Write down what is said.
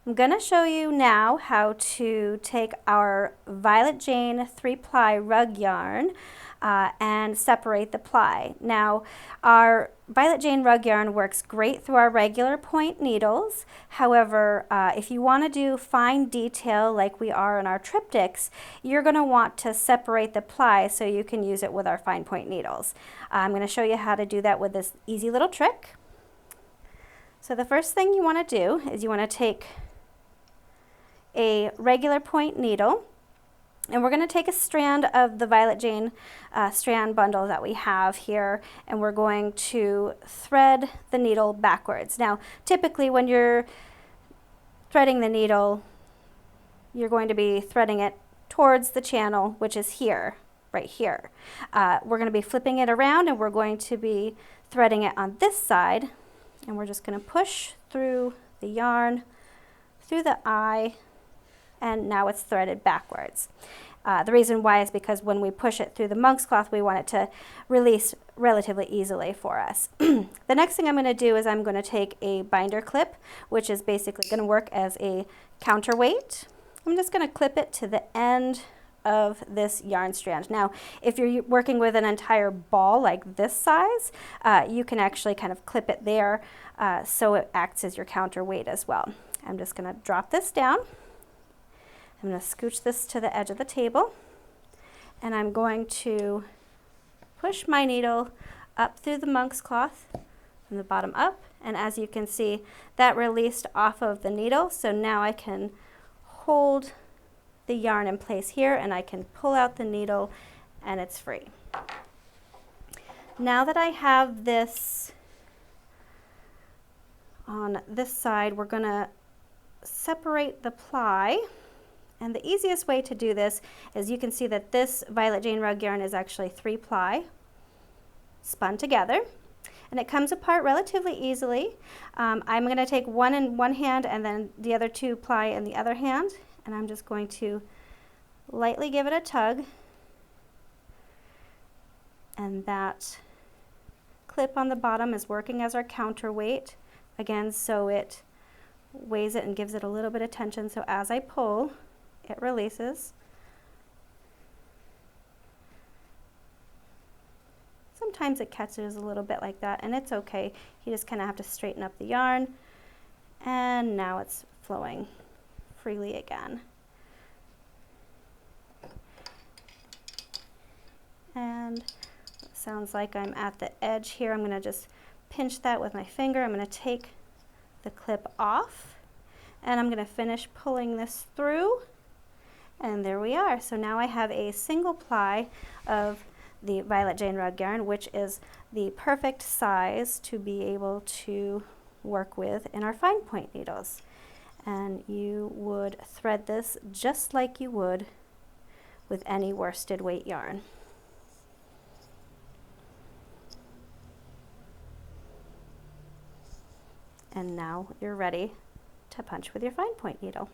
I'm going to show you now how to take our Violet Jane 3-ply rug yarn and separate the ply. Now, our Violet Jane rug yarn works great through our regular point needles. However, if you want to do fine detail like we are in our triptychs, you're going to want to separate the ply so you can use it with our fine point needles. I'm going to show you how to do that with this easy little trick. So the first thing you want to do is you want to take a regular point needle, and we're going to take a strand of the Violet Jane strand bundle that we have here, and we're going to thread the needle backwards. Now, typically when you're threading the needle, you're going to be threading it towards the channel, which is here, right here. We're going to be flipping it around, and we're going to be threading it on this side, and we're just going to push through the yarn, through the eye, and now it's threaded backwards. The reason why is because when we push it through the monk's cloth, we want it to release relatively easily for us. The next thing I'm going to do is I'm going to take a binder clip, which is basically going to work as a counterweight. I'm just going to clip it to the end of this yarn strand. Now, if you're working with an entire ball like this size, you can actually kind of clip it there so it acts as your counterweight as well. I'm just going to drop this down. I'm going to scooch this to the edge of the table, and I'm going to push my needle up through the monk's cloth from the bottom up, and as you can see, that released off of the needle, so now I can hold the yarn in place here, and I can pull out the needle, and it's free. Now that I have this on this side, we're going to separate the ply. And the easiest way to do this is you can see that this Violet Jane rug yarn is actually 3-ply spun together, and it comes apart relatively easily. I'm going to take one in one hand and then the other 2-ply in the other hand, and I'm just going to lightly give it a tug, and that clip on the bottom is working as our counterweight again, so it weighs it and gives it a little bit of tension, so as I pull, it releases. Sometimes it catches a little bit like that, and it's okay. You just kind of have to straighten up the yarn, and now it's flowing freely again. And it sounds like I'm at the edge here. I'm going to just pinch that with my finger. I'm going to take the clip off, and I'm going to finish pulling this through. And there we are. So now I have a single ply of the Violet Jane rug yarn, which is the perfect size to be able to work with in our fine point needles. And you would thread this just like you would with any worsted weight yarn. And now you're ready to punch with your fine point needle.